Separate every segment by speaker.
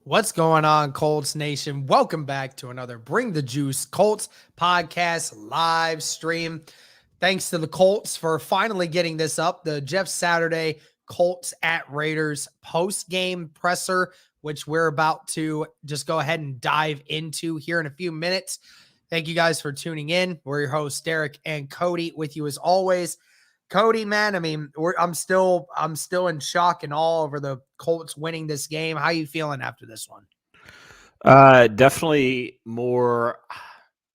Speaker 1: What's going on, Colts Nation? Welcome back to another Bring the Juice Colts podcast live stream. Thanks to the Colts for finally getting this up. The Jeff Saturday Colts at Raiders post-game presser, which we're about to just go ahead and dive into here in a few minutes. Thank you guys for tuning in. We're your hosts, Derek and Cody, with you as always. Cody, man, I mean, I'm still in shock and awe over the Colts winning this game. How you feeling after this one?
Speaker 2: Definitely more,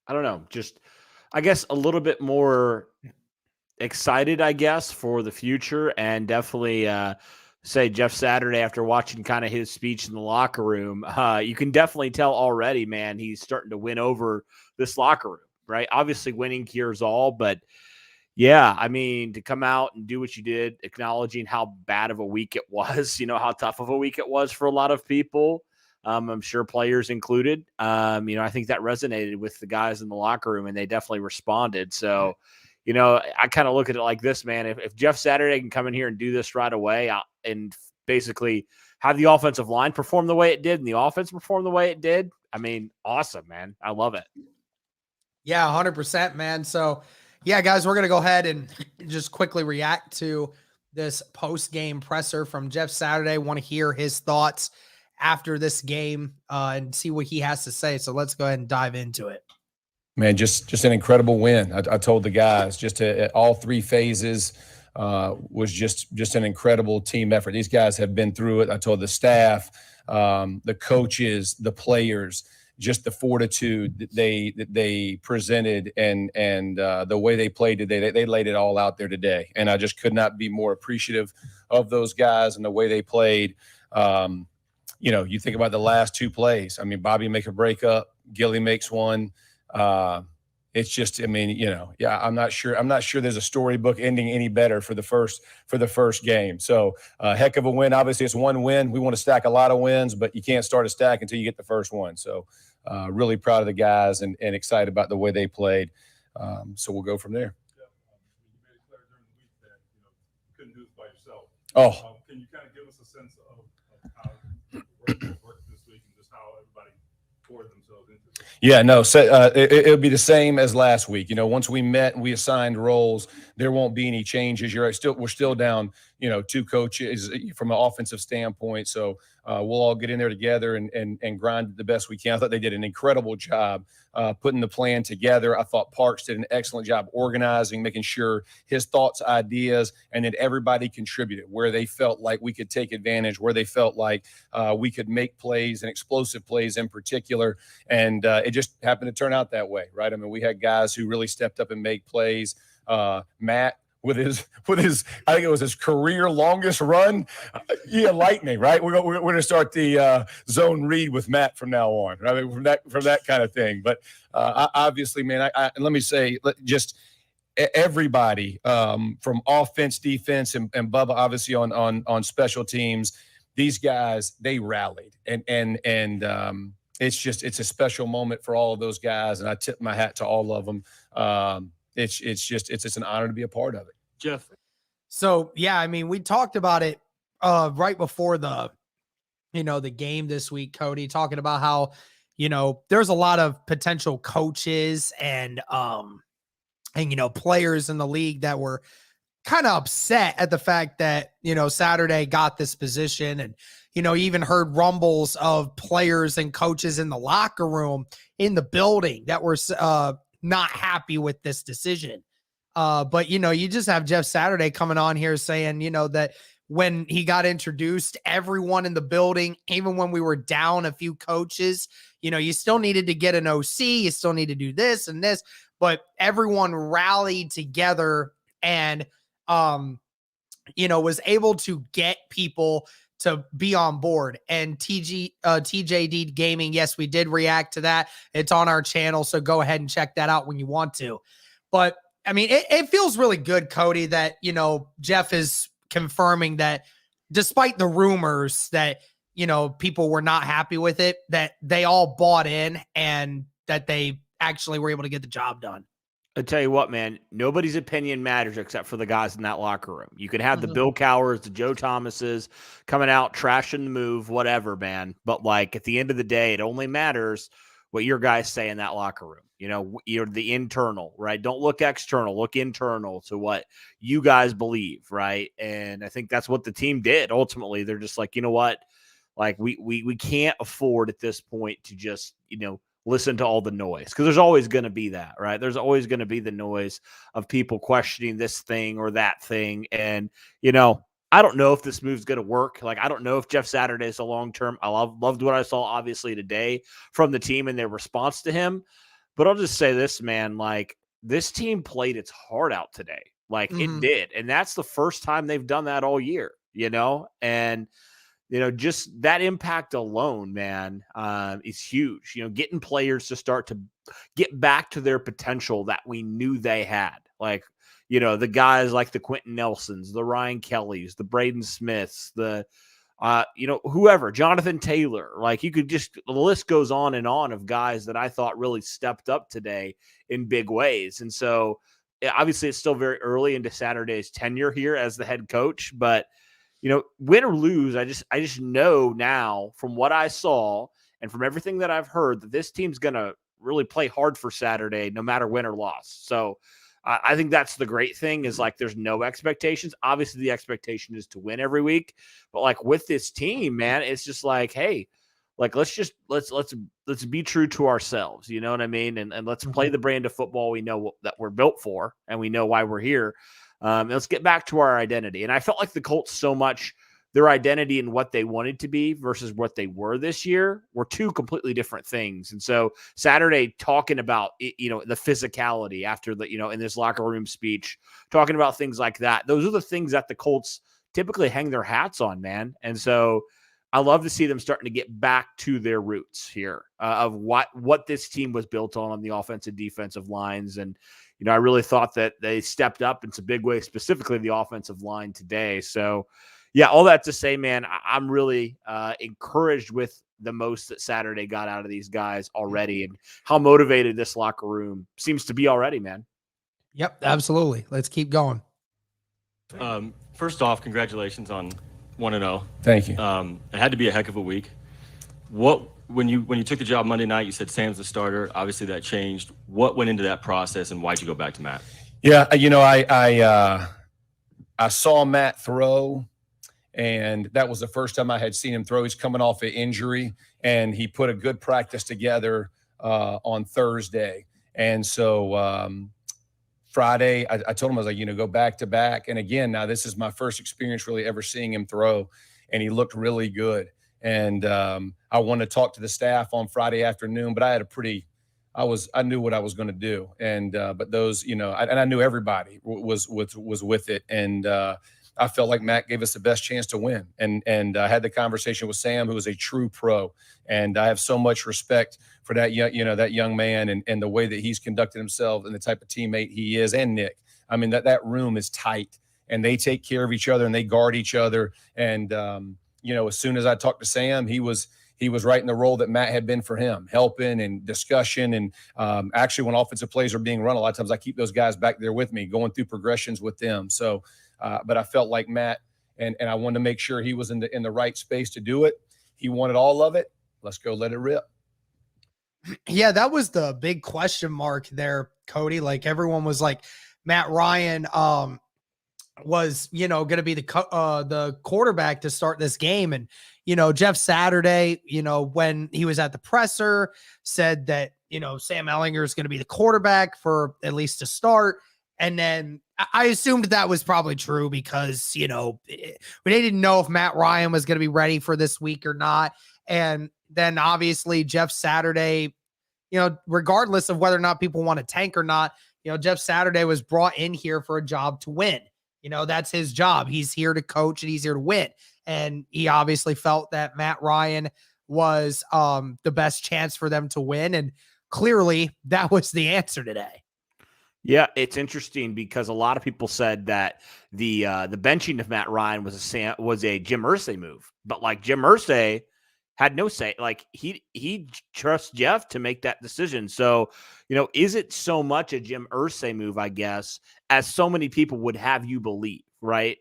Speaker 2: I don't know, just I guess a little bit more excited, I guess, for the future, and definitely say Jeff Saturday, after watching kind of his speech in the locker room, you can definitely tell already, man, he's starting to win over this locker room, right? Obviously winning cures all, but yeah, I mean, to come out and do what you did, acknowledging how bad of a week it was, how tough of a week it was for a lot of people. I'm sure players included. I think that resonated with the guys in the locker room, and they definitely responded. So, I kind of look at it like this, man. If Jeff Saturday can come in here and do this right away and basically have the offensive line perform the way it did and the offense perform the way it did, I mean, awesome, man. I love it.
Speaker 1: Yeah, 100%, man. So, yeah, guys, we're going to go ahead and just quickly react to this post-game presser from Jeff Saturday. Want to hear his thoughts after this game and see what he has to say. So let's go ahead and dive into it.
Speaker 3: Man, just an incredible win. I told the guys just at all three phases was just an incredible team effort. These guys have been through it. I told the staff, the coaches, the players, just the fortitude that they presented and the way they played today. They laid it all out there today, and I just could not be more appreciative of those guys and the way they played. You think about the last two plays. I mean, Bobby make a breakup, Gilly makes one. It's just, I'm not sure there's a storybook ending any better for the first game. So heck of a win. Obviously it's one win. We want to stack a lot of wins, but you can't start a stack until you get the first one. So really proud of the guys and excited about the way they played. So we'll go from there.
Speaker 4: Yeah, you made it clear during the week that you couldn't do this by yourself.
Speaker 3: Oh,
Speaker 4: can you kind of give us a sense of how it worked this week and just how everybody poured themselves into it?
Speaker 3: Yeah, no. So it'll be the same as last week. Once we met and we assigned roles, there won't be any changes. We're still down, two coaches from an offensive standpoint. So we'll all get in there together and grind the best we can. I thought they did an incredible job putting the plan together. I thought Parks did an excellent job organizing, making sure his thoughts, ideas, and then everybody contributed where they felt like we could take advantage, where they felt like we could make plays and explosive plays in particular. And it just happened to turn out that way, right? I mean, we had guys who really stepped up and made plays. Matt, with his, I think it was his career longest run. Lightning, right? We're going to start the zone read with Matt from now on, right? From that kind of thing. But obviously, man, let me say, just everybody from offense, defense, and Bubba, obviously on special teams, these guys, they rallied, and it's a special moment for all of those guys, and I tip my hat to all of them. It's an honor to be a part of it.
Speaker 2: Jeff.
Speaker 1: So, yeah, I mean, we talked about it right before the game this week, Cody, talking about how, there's a lot of potential coaches and players in the league that were kind of upset at the fact that, Saturday got this position. And, you even heard rumbles of players and coaches in the locker room in the building that were not happy with this decision. But, you just have Jeff Saturday coming on here saying, that when he got introduced, everyone in the building, even when we were down a few coaches, you still needed to get an OC, you still need to do this and this, but everyone rallied together and, was able to get people to be on board. And TJD Gaming, yes, we did react to that. It's on our channel, so go ahead and check that out when you want to. But I mean, it feels really good, Cody, that, Jeff is confirming that despite the rumors that, people were not happy with it, that they all bought in and that they actually were able to get the job done.
Speaker 2: I tell you what, man, nobody's opinion matters except for the guys in that locker room. You can have the
Speaker 1: Mhm.
Speaker 2: Bill Cowers, the Joe Thomases coming out, trashing the move, whatever, man. But like at the end of the day, it only matters what your guys say in that locker room. You know, you're the internal, right? Don't look external, look internal to what you guys believe, right? And I think that's what the team did. Ultimately, they're just like, you know what? Like we can't afford at this point to just, listen to all the noise, because there's always going to be that, right? There's always going to be the noise of people questioning this thing or that thing. And, I don't know if this move's going to work. Like, I don't know if Jeff Saturday is a long-term. I loved what I saw obviously today from the team and their response to him. But I'll just say this, man, like this team played its heart out today. Like it
Speaker 1: Mhm.
Speaker 2: did. And that's the first time they've done that all year, and just that impact alone, man, is huge. Getting players to start to get back to their potential that we knew they had. Like, the guys like the Quentin Nelsons, the Ryan Kellys, the Braden Smiths, the, whoever, Jonathan Taylor. Like, you could the list goes on of guys that I thought really stepped up today in big ways. And so, obviously, it's still very early into Saturday's tenure here as the head coach, but win or lose, I just know now from what I saw and from everything that I've heard that this team's going to really play hard for Saturday, no matter win or loss. So I think that's the great thing is like, there's no expectations. Obviously the expectation is to win every week, but like with this team, man, it's just like, hey, like, let's be true to ourselves. You know what I mean? And let's play the brand of football we know that we're built for, and we know why we're here. Let's get back to our identity. And I felt like the Colts so much, their identity and what they wanted to be versus what they were this year were two completely different things. And so Saturday, talking about, the physicality after the, in this locker room speech, talking about things like that. Those are the things that the Colts typically hang their hats on, man. And so I love to see them starting to get back to their roots here of what this team was built on the offensive defensive lines. And, I really thought that they stepped up in some big ways, specifically the offensive line today. So, yeah, all that to say, man, I'm really encouraged with the most that Saturday got out of these guys already and how motivated this locker room seems to be already, man.
Speaker 1: Yep, absolutely. Let's keep going.
Speaker 5: First off, congratulations on 1-0.
Speaker 3: Thank you.
Speaker 5: It had to be a heck of a week. When you took the job Monday night, you said Sam's the starter. Obviously, that changed. What went into that process, and why'd you go back to Matt?
Speaker 3: Yeah, I saw Matt throw, and that was the first time I had seen him throw. He's coming off an injury, and he put a good practice together on Thursday. And so Friday, I told him, I was like, go back to back. And again, now this is my first experience really ever seeing him throw, and he looked really good. And I wanted to talk to the staff on Friday afternoon, but I knew what I was going to do. And but those, and I knew everybody was with it. And I felt like Matt gave us the best chance to win. And I had the conversation with Sam, who is a true pro. And I have so much respect for that young man and the way that he's conducted himself and the type of teammate he is. And Nick, I mean, that room is tight, and they take care of each other and they guard each other. And as soon as I talked to Sam, he was right in the role that Matt had been for him, helping and discussion. And actually, when offensive plays are being run, a lot of times I keep those guys back there with me, going through progressions with them. So, but I felt like Matt, and I wanted to make sure he was in the right space to do it. He wanted all of it. Let's go, let it rip.
Speaker 1: Yeah, that was the big question mark there, Cody. Like, everyone was like, Matt Ryan was, going to be the quarterback to start this game. And, Jeff Saturday, when he was at the presser, said that, Sam Ehlinger is going to be the quarterback for at least to start. And then I assumed that was probably true because, they didn't know if Matt Ryan was going to be ready for this week or not. And then obviously Jeff Saturday, regardless of whether or not people want to tank or not, Jeff Saturday was brought in here for a job to win. That's his job. He's here to coach and he's here to win. And he obviously felt that Matt Ryan was the best chance for them to win. And clearly that was the answer today.
Speaker 2: Yeah, it's interesting because a lot of people said that the benching of Matt Ryan was a Jim Irsay move, but like Jim Irsay had no say. Like he trusts Jeff to make that decision. So, is it so much a Jim Irsay move, I guess, as so many people would have you believe, right?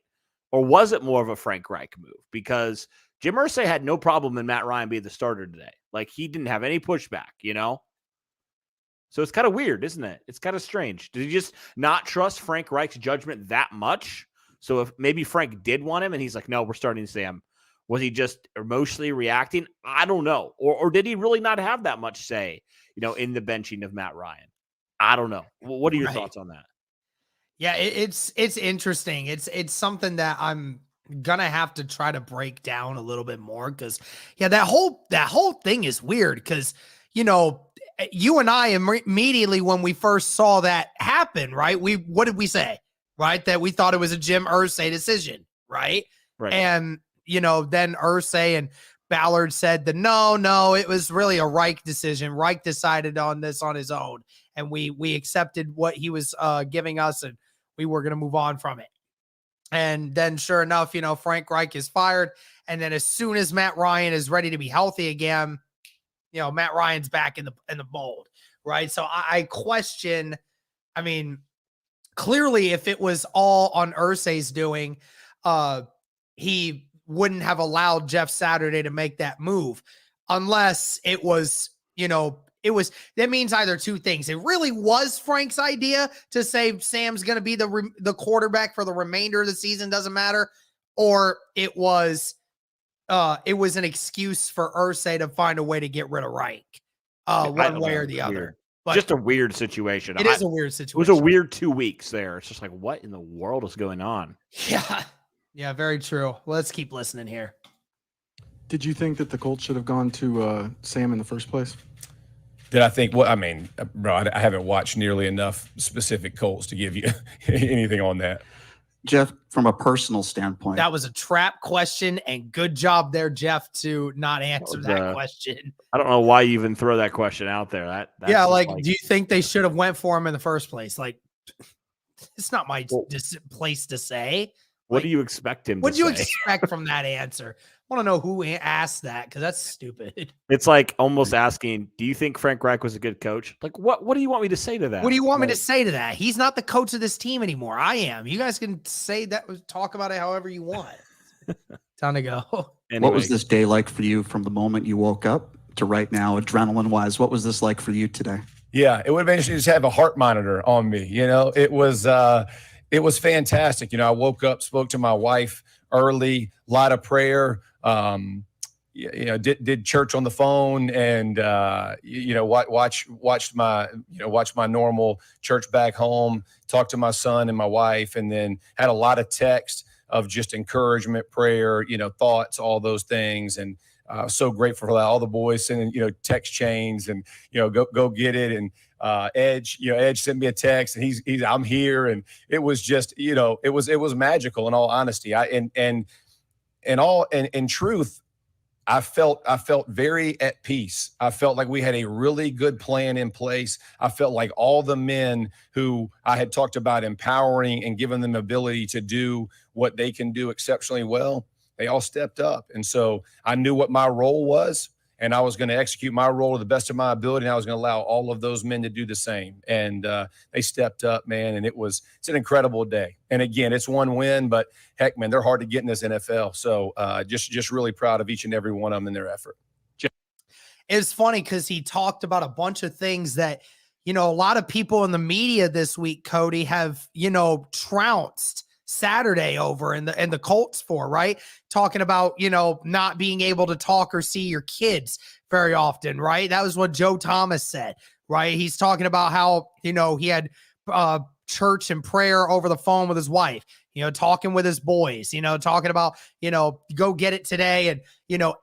Speaker 2: Or was it more of a Frank Reich move? Because Jim Irsay had no problem in Matt Ryan being the starter today. Like, he didn't have any pushback, So it's kind of weird, isn't it? It's kind of strange. Did he just not trust Frank Reich's judgment that much? So if maybe Frank did want him and he's like, no, we're starting Sam. Was he just emotionally reacting? I don't know. Or did he really not have that much say, in the benching of Matt Ryan? I don't know. What are your thoughts on that?
Speaker 1: Yeah, it's interesting. It's something that I'm gonna have to try to break down a little bit more because that whole thing is weird because you and I immediately when we first saw that happen, right? What did we say? Right? That we thought it was a Jim Irsay decision, right?
Speaker 2: Right.
Speaker 1: And then Irsay and Ballard said no, it was really a Reich decision. Reich decided on this on his own, and we accepted what he was giving us, and we were going to move on from it. And then sure enough, Frank Reich is fired. And then as soon as Matt Ryan is ready to be healthy again, Matt Ryan's back in the mold, right? So I question, clearly if it was all on Irsay's doing, he wouldn't have allowed Jeff Saturday to make that move unless it was, that means either two things. It really was Frank's idea to say Sam's going to be the quarterback for the remainder of the season, doesn't matter, or it was an excuse for Irsay to find a way to get rid of Reich, one way or the other. But
Speaker 2: just a weird situation.
Speaker 1: It is a weird situation.
Speaker 2: It was a weird 2 weeks there. It's just like, what in the world is going on?
Speaker 1: Yeah, very true. Well, let's keep listening here.
Speaker 6: Did you think that the Colts should have gone to Sam in the first place?
Speaker 3: Did I think? Well, bro, I haven't watched nearly enough specific Colts to give you anything on that.
Speaker 7: Jeff, from a personal standpoint,
Speaker 1: that was a trap question, and good job there, Jeff, to not answer that question.
Speaker 2: I don't know why you even throw that question out there.
Speaker 1: Do you think they should have went for him in the first place? Like, it's not my place to say.
Speaker 2: What do you expect him to say?
Speaker 1: What do you expect from that answer? I want to know who asked that because that's stupid.
Speaker 2: It's like almost asking, do you think Frank Reich was a good coach? Like, what do you want me to say to that?
Speaker 1: What do you want me to say to that? He's not the coach of this team anymore. I am. You guys can say that, talk about it however you want. Time to go.
Speaker 7: Anyway. What was this day like for you from the moment you woke up to right now, adrenaline-wise? What was this like for you today?
Speaker 3: Yeah, it would have been interesting to just have a heart monitor on me. It was fantastic. I woke up, spoke to my wife early, a lot of prayer, did church on the phone and, watched my normal church back home, talked to my son and my wife, and then had a lot of text of just encouragement, prayer, thoughts, all those things. And so grateful for that. All the boys sending, text chains and, go get it. And, Edge sent me a text and he's I'm here. And it was just, it was magical in all honesty. In truth, I felt very at peace. I felt like we had a really good plan in place. I felt like all the men who I had talked about empowering and giving them ability to do what they can do exceptionally well, they all stepped up. And so I knew what my role was, and I was going to execute my role to the best of my ability. And I was going to allow all of those men to do the same. And they stepped up, man. And it's an incredible day. And again, it's one win, but heck, man, they're hard to get in this NFL. So just really proud of each and every one of them in their effort.
Speaker 1: It's funny because he talked about a bunch of things that, a lot of people in the media this week, Cody, have, trounced Saturday over and the Colts for, right? Talking about, not being able to talk or see your kids very often, right? That was what Joe Thomas said, right? He's talking about how, he had church and prayer over the phone with his wife, talking with his boys, talking about, go get it today. And,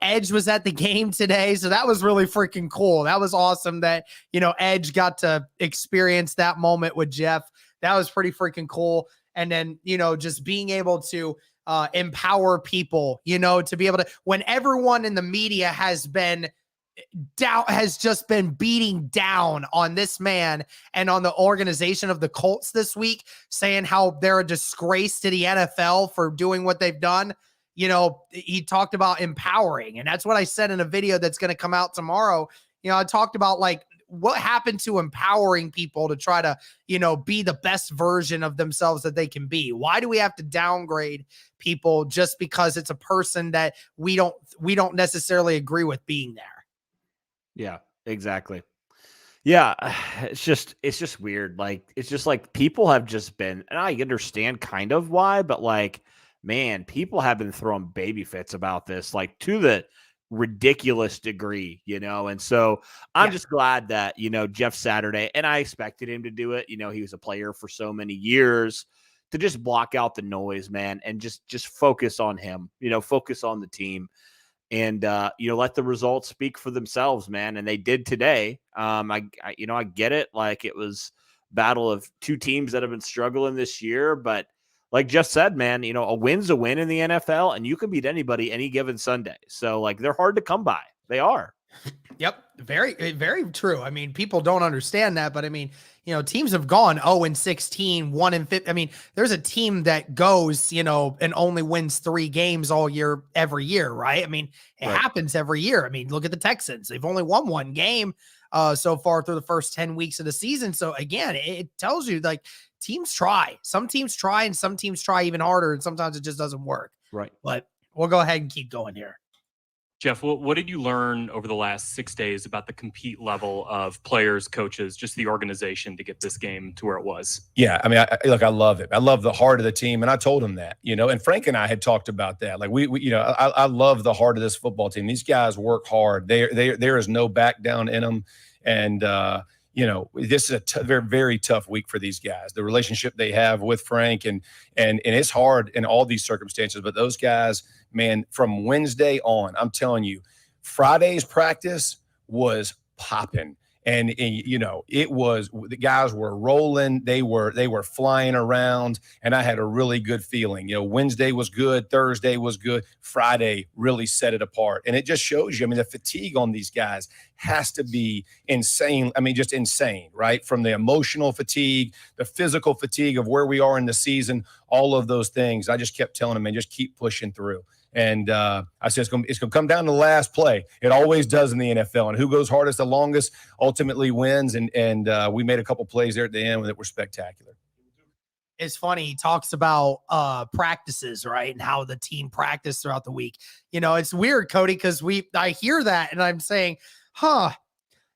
Speaker 1: Edge was at the game today. So that was really freaking cool. That was awesome that, Edge got to experience that moment with Jeff. That was pretty freaking cool. And then, just being able to empower people, to be able to, when everyone in the media has just been beating down on this man and on the organization of the Colts this week, saying how they're a disgrace to the NFL for doing what they've done. he talked about empowering. And that's what I said in a video that's going to come out tomorrow. I talked about like what happened to empowering people to try to, be the best version of themselves that they can be. Why do we have to downgrade people just because it's a person that we don't necessarily agree with being there?
Speaker 2: Yeah, exactly. Yeah, it's just weird. Like, it's just like people have just been, and I understand kind of why, but like, man, people have been throwing baby fits about this, like to the ridiculous degree, And so I'm just glad that, Jeff Saturday, and I expected him to do it. He was a player for so many years, to just block out the noise, man, and just focus on him, focus on the team. And let the results speak for themselves, man. And they did today. I get it. Like, it was battle of two teams that have been struggling this year, but like Jeff said, man, a win's a win in the NFL, and you can beat anybody any given Sunday. So like, they're hard to come by. They are.
Speaker 1: Yep. Very, very true. I mean, people don't understand that, but I mean, teams have gone 0-16, 1-5. I mean, there's a team that goes, and only wins 3 games all year, every year, right? I mean, it happens every year. I mean, look at the Texans. They've only won 1 game so far through the first 10 weeks of the season. So again, it tells you like teams try. Some teams try and some teams try even harder, and sometimes it just doesn't work.
Speaker 2: Right.
Speaker 1: But we'll go ahead and keep going here.
Speaker 8: Jeff, what did you learn over the last 6 days about the compete level of players, coaches, just the organization to get this game to where it was?
Speaker 3: Yeah, I mean, I love it. I love the heart of the team, and I told him that, and Frank and I had talked about that. Like, we I love the heart of this football team. These guys work hard. There is no back down in them, and this is a very, very tough week for these guys. The relationship they have with Frank, and it's hard in all these circumstances. But those guys, man, from Wednesday on, I'm telling you, Friday's practice was popping. And it was, the guys were rolling, they were flying around, and I had a really good feeling. Wednesday was good, Thursday was good, Friday really set it apart. And it just shows you, I mean, the fatigue on these guys has to be insane. I mean, just insane, right? From the emotional fatigue, the physical fatigue of where we are in the season, all of those things. I just kept telling them, man, just keep pushing through. And I said, it's going to come down to the last play. It always does in the NFL. And who goes hardest the longest ultimately wins. And we made a couple plays there at the end that were spectacular.
Speaker 1: It's funny. He talks about practices, right? And how the team practiced throughout the week. It's weird, Cody, because I hear that and I'm saying, there's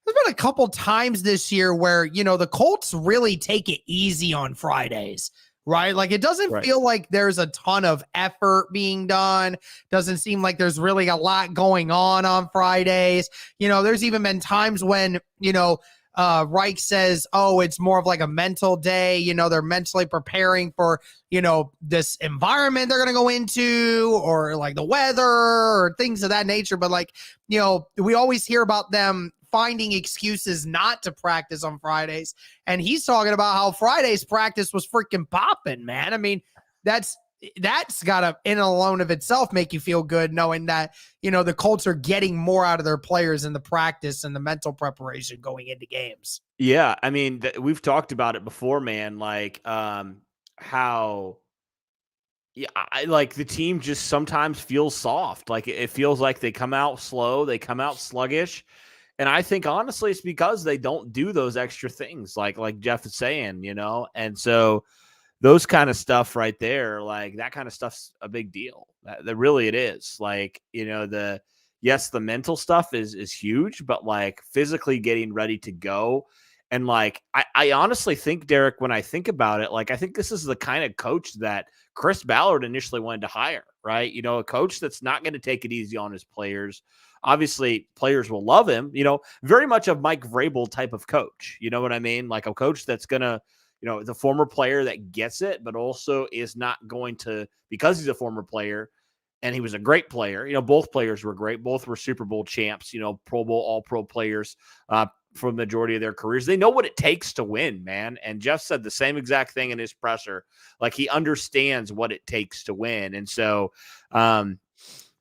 Speaker 1: been a couple times this year where, the Colts really take it easy on Fridays. Right? Like, it doesn't feel like there's a ton of effort being done. Doesn't seem like there's really a lot going on Fridays. There's even been times when, Reich says, oh, it's more of like a mental day. They're mentally preparing for, this environment they're going to go into, or like the weather or things of that nature. But like, we always hear about them finding excuses not to practice on Fridays. And he's talking about how Friday's practice was freaking popping, man. I mean, that's got to, in and alone of itself, make you feel good knowing that, the Colts are getting more out of their players in the practice and the mental preparation going into games.
Speaker 2: Yeah. I mean, we've talked about it before, man. Like, how, I like the team just sometimes feels soft. Like, it feels like they come out slow, they come out sluggish. And I think, honestly, it's because they don't do those extra things like Jeff is saying, and so those kind of stuff right there, like that kind of stuff's a big deal. That really it is. Like, the mental stuff is huge, but like physically getting ready to go. And like, I honestly think, Derek, when I think about it, like, I think this is the kind of coach that Chris Ballard initially wanted to hire, right? A coach that's not going to take it easy on his players. Obviously, players will love him, very much a Mike Vrabel type of coach. You know what I mean? Like a coach that's going to, the former player that gets it, but also is not going to, because he's a former player and he was a great player. Both players were great. Both were Super Bowl champs, Pro Bowl, all pro players for the majority of their careers. They know what it takes to win, man. And Jeff said the same exact thing in his presser. Like, he understands what it takes to win. And so,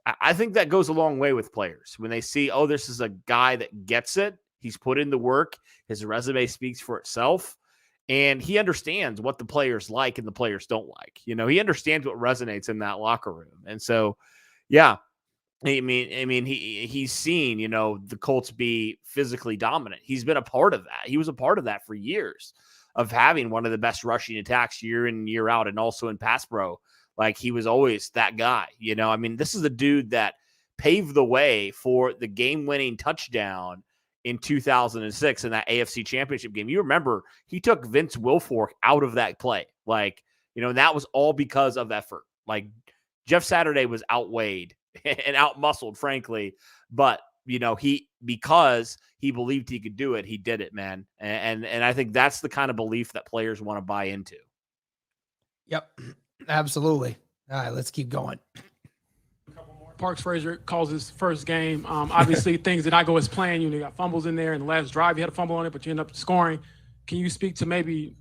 Speaker 2: I think that goes a long way with players when they see, oh, this is a guy that gets it. He's put in the work. His resume speaks for itself. And he understands what the players like and the players don't like. He understands what resonates in that locker room. And so, yeah, he's seen, the Colts be physically dominant. He's been a part of that. He was a part of that for years, of having one of the best rushing attacks year in and year out, and also in pass pro. Like, he was always that guy. This is the dude that paved the way for the game-winning touchdown in 2006 in that AFC Championship game. You remember, he took Vince Wilfork out of that play. And that was all because of effort. Like, Jeff Saturday was outweighed and outmuscled, frankly, but because he believed he could do it, he did it, man. And I think that's the kind of belief that players want to buy into.
Speaker 1: Yep, absolutely. All right, let's keep going.
Speaker 9: Parks Frazier calls his first game. Obviously, things did not go as planned. You got fumbles in there. In the last drive, you had a fumble on it, but you end up scoring. Can you speak to maybe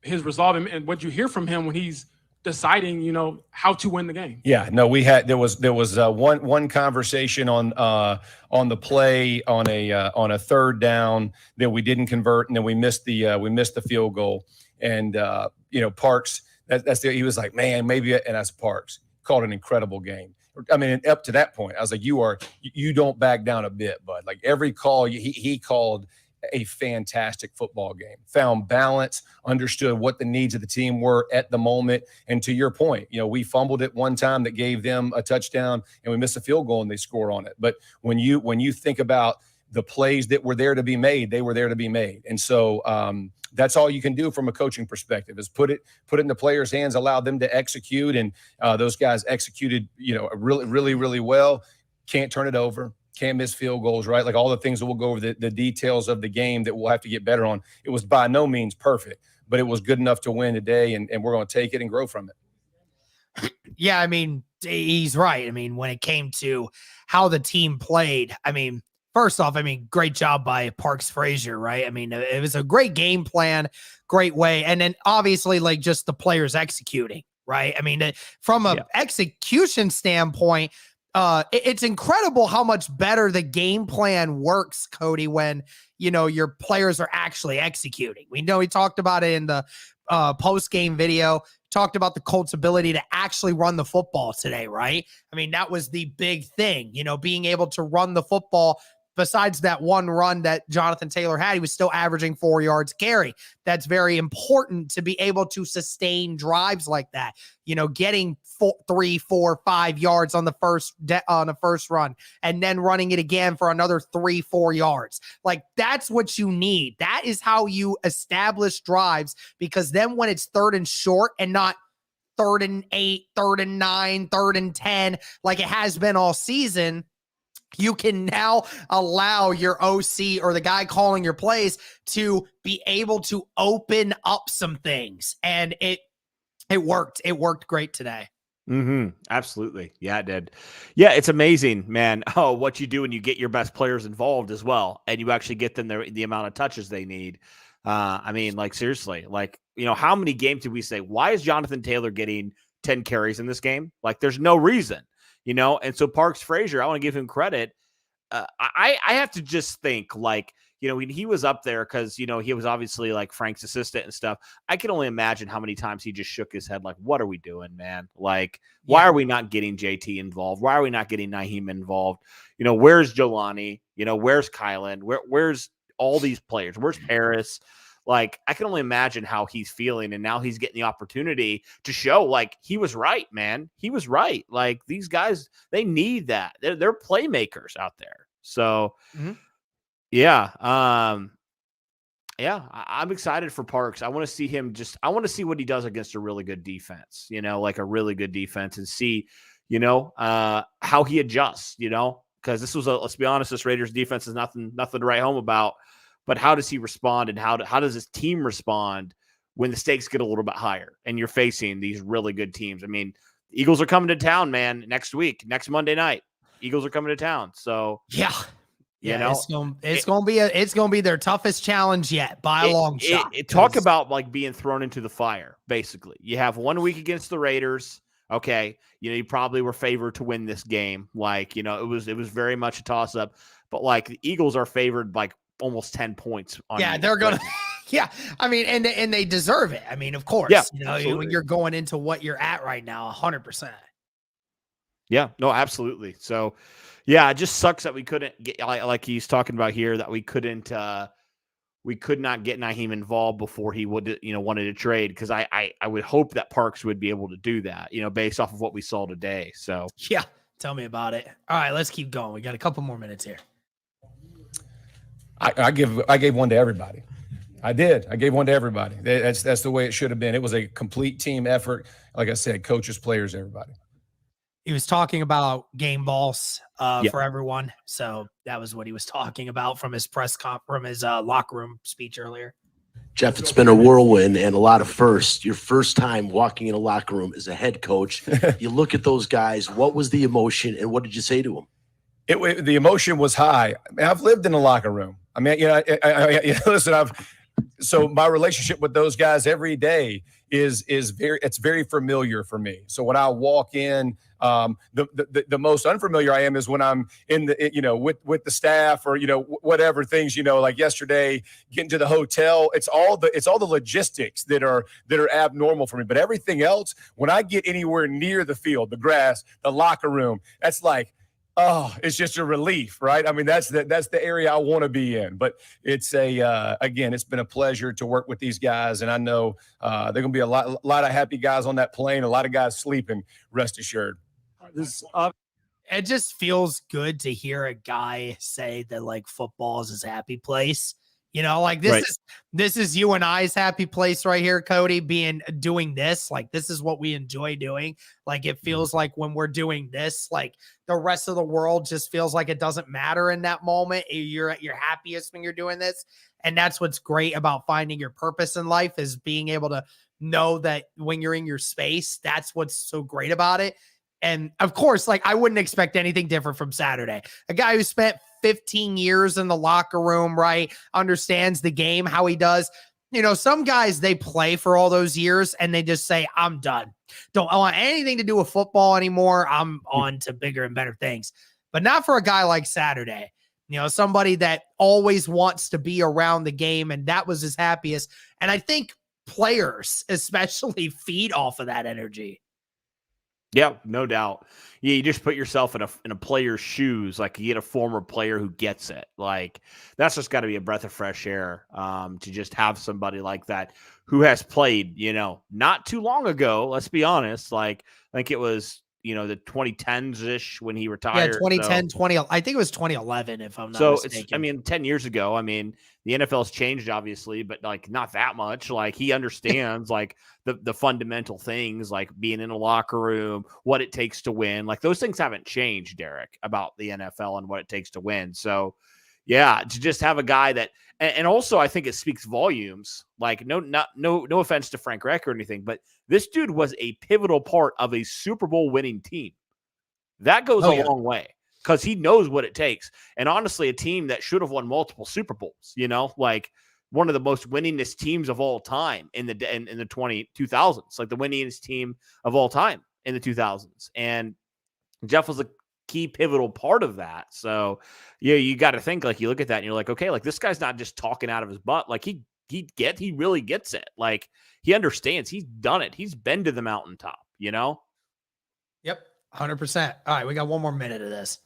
Speaker 9: his resolve and what you hear from him when he's deciding, how to win the game?
Speaker 3: Yeah, no, there was one conversation on the play on a third down that we didn't convert, and then we missed the field goal. And Parks, he was like, man, maybe, and that's Parks called an incredible game. I mean, up to that point, I was like, you don't back down a bit, bud. Like, every call he called a fantastic football game, found balance, understood what the needs of the team were at the moment. And to your point, we fumbled it one time that gave them a touchdown, and we missed a field goal and they score on it. But when you think about the plays that were there to be made, they were there to be made. And so that's all you can do from a coaching perspective, is put it in the players' hands, allow them to execute. And those guys executed, really, really, really well. Can't turn it over. Can't miss field goals, right? Like, all the things that we'll go over, the details of the game that we'll have to get better on. It was by no means perfect, but it was good enough to win today, and we're going to take it and grow from it.
Speaker 1: Yeah, he's right. When it came to how the team played, first off, great job by Parks Frazier, right? It was a great game plan, great way. And then obviously, like, just the players executing, right? From a execution standpoint, it's incredible how much better the game plan works, Cody, when, your players are actually executing. We talked about it in the post-game video, talked about the Colts' ability to actually run the football today, right? That was the big thing, being able to run the football. Besides that one run that Jonathan Taylor had, he was still averaging 4 yards carry. That's very important to be able to sustain drives like that. Getting 3, 4, 5 yards on the first run, and then running it again for another 3, 4 yards. Like, that's what you need. That is how you establish drives, because then when it's 3rd and short and not 3rd and 8, 3rd and 9, 3rd and 10, like it has been all season, you can now allow your OC or the guy calling your plays to be able to open up some things. And it worked. It worked great today.
Speaker 2: Absolutely. Yeah, it did. Yeah, it's amazing, man. What you do when you get your best players involved as well, and you actually get them the amount of touches they need. Seriously, how many games did we say, why is Jonathan Taylor getting 10 carries in this game? Like, there's no reason. And so Parks Frazier, I want to give him credit. I have to just think, when he was up there, because, he was obviously like Frank's assistant and stuff. I can only imagine how many times he just shook his head like, what are we doing, man? Like, why are we not getting JT involved? Why are we not getting Naheem involved? Where's Jelani? Where's Kylan? Where's all these players? Where's Paris? Like, I can only imagine how he's feeling, and now he's getting the opportunity to show, like, he was right, man. He was right. Like, these guys, they need that. They're playmakers out there. So, yeah. I'm excited for Parks. I want to see him I want to see what he does against a really good defense, like a really good defense, and see, how he adjusts, because this was let's be honest, this Raiders defense is nothing to write home about. But how does he respond, and how does his team respond when the stakes get a little bit higher and you're facing these really good teams? The Eagles are coming to town, man, next Monday night. Eagles are coming to town. So
Speaker 1: it's gonna be their toughest challenge yet by a long shot.
Speaker 2: Talk about like being thrown into the fire. Basically, you have 1 week against the Raiders. Okay, you probably were favored to win this game. It was very much a toss up. But like, the Eagles are favored like almost 10 points.
Speaker 1: They're gonna Yeah, I mean, and they deserve it. I mean, of course,
Speaker 2: Yeah,
Speaker 1: you know,
Speaker 2: absolutely.
Speaker 1: you're going into what you're at right now, 100%.
Speaker 2: Yeah, no, absolutely. So, yeah, it just sucks that we couldn't get like he's talking about here that we could not get Naheem involved before he would, wanted to trade, because I would hope that Parks would be able to do that, based off of what we saw today. So,
Speaker 1: Yeah, tell me about it. All right, let's keep going. We got a couple more minutes here.
Speaker 3: I gave one to everybody. I did. I gave one to everybody. That's the way it should have been. It was a complete team effort. Like I said, coaches, players, everybody.
Speaker 1: He was talking about game balls
Speaker 2: Yeah.
Speaker 1: for everyone. So that was what he was talking about from his from his locker room speech earlier.
Speaker 10: Jeff, it's been a whirlwind and a lot of firsts. Your first time walking in a locker room as a head coach. You look at those guys. What was the emotion, and what did you say to them?
Speaker 3: The emotion was high. I mean, I've lived in a locker room. I mean, listen, so my relationship with those guys every day is very familiar for me. So when I walk in, the most unfamiliar I am is when I'm in the, with the staff or, whatever things, like yesterday, getting to the hotel. It's all the logistics that are abnormal for me. But everything else, when I get anywhere near the field, the grass, the locker room, that's like, oh, it's just a relief, right? I mean, that's the area I want to be in. But it's again, it's been a pleasure to work with these guys, and I know there are going to be a lot of happy guys on that plane, a lot of guys sleeping. Rest assured.
Speaker 1: It just feels good to hear a guy say that like football is his happy place. Like this is you and I's happy place right here, Cody, doing this. Like, this is what we enjoy doing. Like, it feels like when we're doing this, like the rest of the world just feels like it doesn't matter in that moment. You're at your happiest when you're doing this. And that's what's great about finding your purpose in life, is being able to know that when you're in your space, that's what's so great about it. And of course, like, I wouldn't expect anything different from Saturday. A guy who spent 15 years in the locker room, right? Understands the game, how he does. Some guys, they play for all those years and they just say, I'm done. Don't want anything to do with football anymore. I'm on to bigger and better things. But not for a guy like Saturday. Somebody that always wants to be around the game, and that was his happiest. And I think players especially feed off of that energy.
Speaker 2: Yeah, no doubt. Yeah, you just put yourself in a player's shoes. Like, you get a former player who gets it. Like, that's just got to be a breath of fresh air, to just have somebody like that who has played, not too long ago. Let's be honest. Like, I think it was, the 2010s ish when he retired.
Speaker 1: Yeah, 2010, 20. I think it was 2011, if I'm not mistaken.
Speaker 2: It's, 10 years ago. I mean, the NFL's changed, obviously, but like not that much. Like, he understands like the fundamental things, like being in a locker room, what it takes to win. Like, those things haven't changed, Derek, about the NFL and what it takes to win. So, yeah, to just have a guy that, and also I think it speaks volumes. Like, no offense to Frank Reich or anything, but this dude was a pivotal part of a Super Bowl winning team. That goes a long way, because he knows what it takes. And honestly, a team that should have won multiple Super Bowls, like one of the most winningest teams of all time in the 2000s, like the winningest team of all time in the 2000s. And Jeff was a key pivotal part of that. So, yeah, you got to think, like, you look at that and you're like, okay, like, this guy's not just talking out of his butt. Like, he really gets it. Like, he understands. He's done it. He's been to the mountaintop,
Speaker 1: Yep. 100%. All right. We got one more minute of this.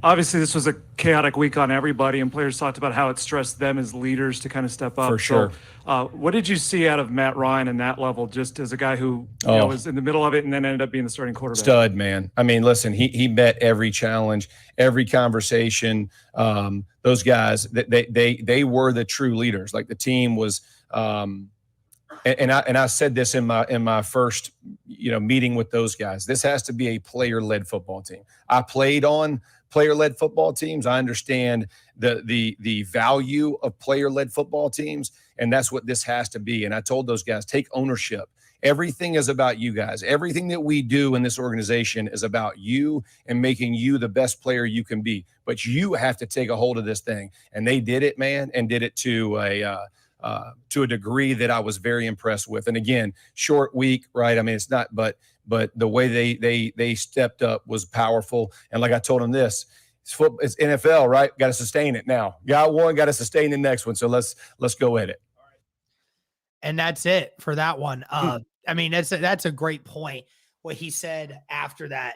Speaker 6: Obviously, this was a chaotic week on everybody, and players talked about how it stressed them as leaders to kind of step up.
Speaker 3: For sure.
Speaker 6: So, what did you see out of Matt Ryan in that level, just as a guy who was in the middle of it and then ended up being the starting quarterback?
Speaker 3: Stud, man. I mean, listen, he met every challenge, every conversation. Those guys, they were the true leaders. Like, the team was. And I said this in my first meeting with those guys. This has to be a player-led football team. I played on player-led football teams. I understand the value of player-led football teams, and that's what this has to be. And I told those guys, take ownership. Everything is about you guys. Everything that we do in this organization is about you and making you the best player you can be. But you have to take a hold of this thing. And they did it, man, and did it to a degree that I was very impressed with. And again, short week, right? I mean, it's not, but the way they stepped up was powerful. And like I told them this, It's NFL, right? Got to sustain it now. Got one, got to sustain the next one. So let's go at it.
Speaker 1: And that's it for that one. I mean, that's a great point. What he said after that,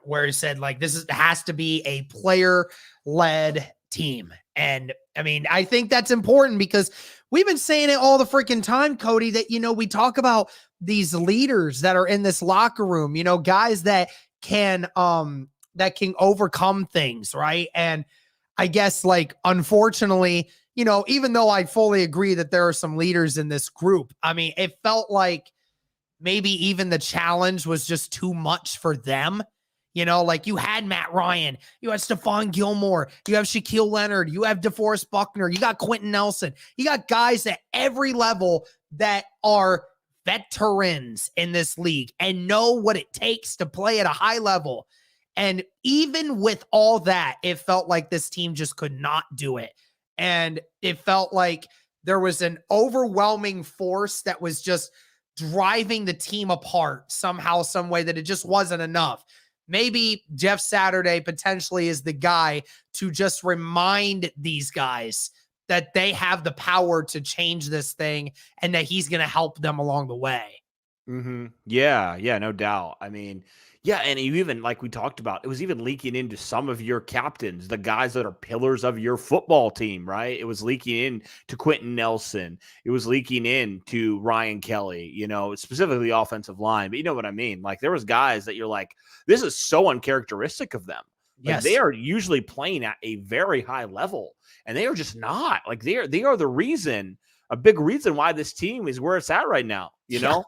Speaker 1: where he said like has to be a player-led team. And I mean, I think that's important because we've been saying it all the freaking time, Cody, that, we talk about these leaders that are in this locker room, guys that can overcome things. Right. And I guess like, unfortunately, even though I fully agree that there are some leaders in this group, I mean, it felt like maybe even the challenge was just too much for them. Like you had Matt Ryan, you had Stephon Gilmore, you have Shaquille Leonard, you have DeForest Buckner, you got Quentin Nelson, you got guys at every level that are veterans in this league and know what it takes to play at a high level. And even with all that, it felt like this team just could not do it. And it felt like there was an overwhelming force that was just driving the team apart somehow, some way, that it just wasn't enough. Maybe Jeff Saturday potentially is the guy to just remind these guys that they have the power to change this thing and that he's going to help them along the way.
Speaker 2: Mm-hmm. Yeah, no doubt. I mean, yeah, and you even, like we talked about, it was even leaking into some of your captains, the guys that are pillars of your football team, right? It was leaking in to Quentin Nelson. It was leaking in to Ryan Kelly, specifically the offensive line. But you know what I mean? Like, there was guys that you're like, this is so uncharacteristic of them. Like,
Speaker 1: Yes.
Speaker 2: they are usually playing at a very high level, and they are just not. Like, they are the reason, a big reason why this team is where it's at right now, you know?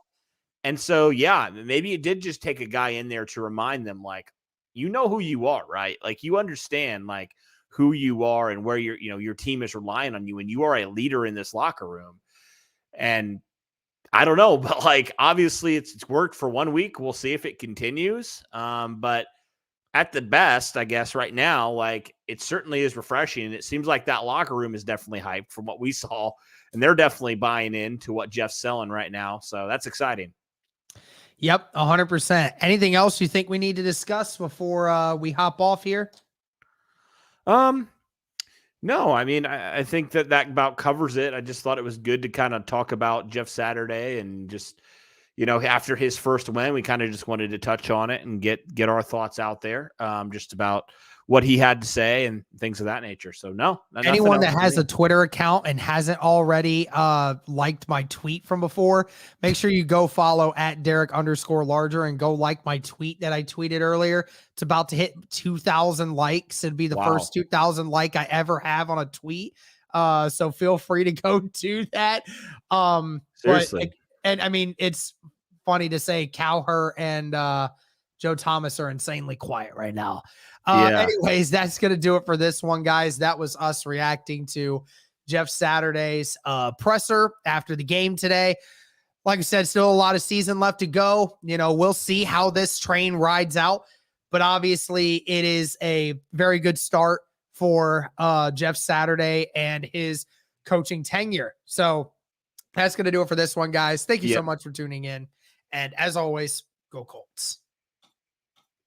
Speaker 2: And so, yeah, maybe it did just take a guy in there to remind them, like, you know who you are, right? Like, you understand, like, who you are and where your team is relying on you, and you are a leader in this locker room. And I don't know, but like, obviously it's worked for 1 week. We'll see if it continues. But at the best, I guess right now, like, it certainly is refreshing. And it seems like that locker room is definitely hyped from what we saw, and they're definitely buying into what Jeff's selling right now. So that's exciting.
Speaker 1: Yep, 100%. Anything else you think we need to discuss before we hop off here?
Speaker 2: No, I mean, I think that about covers it. I just thought it was good to kind of talk about Jeff Saturday, and just, after his first win, we kind of just wanted to touch on it and get our thoughts out there, just about what he had to say and things of that nature. So no,
Speaker 1: anyone that has a Twitter account and hasn't already liked my tweet from before, make sure you go follow at Derek_Larger and go like my tweet that I tweeted earlier. It's about to hit 2,000 likes. It'd be the first 2,000 like I ever have on a tweet. So feel free to go do that.
Speaker 2: Seriously.
Speaker 1: And I mean, it's funny to say Cowher and Joe Thomas are insanely quiet right now. Anyways, that's going to do it for this one, guys. That was us reacting to Jeff Saturday's presser after the game today. Like I said, still a lot of season left to go. We'll see how this train rides out, but obviously it is a very good start for Jeff Saturday and his coaching tenure. So that's going to do it for this one, guys. Thank you so much for tuning in. And as always, go Colts.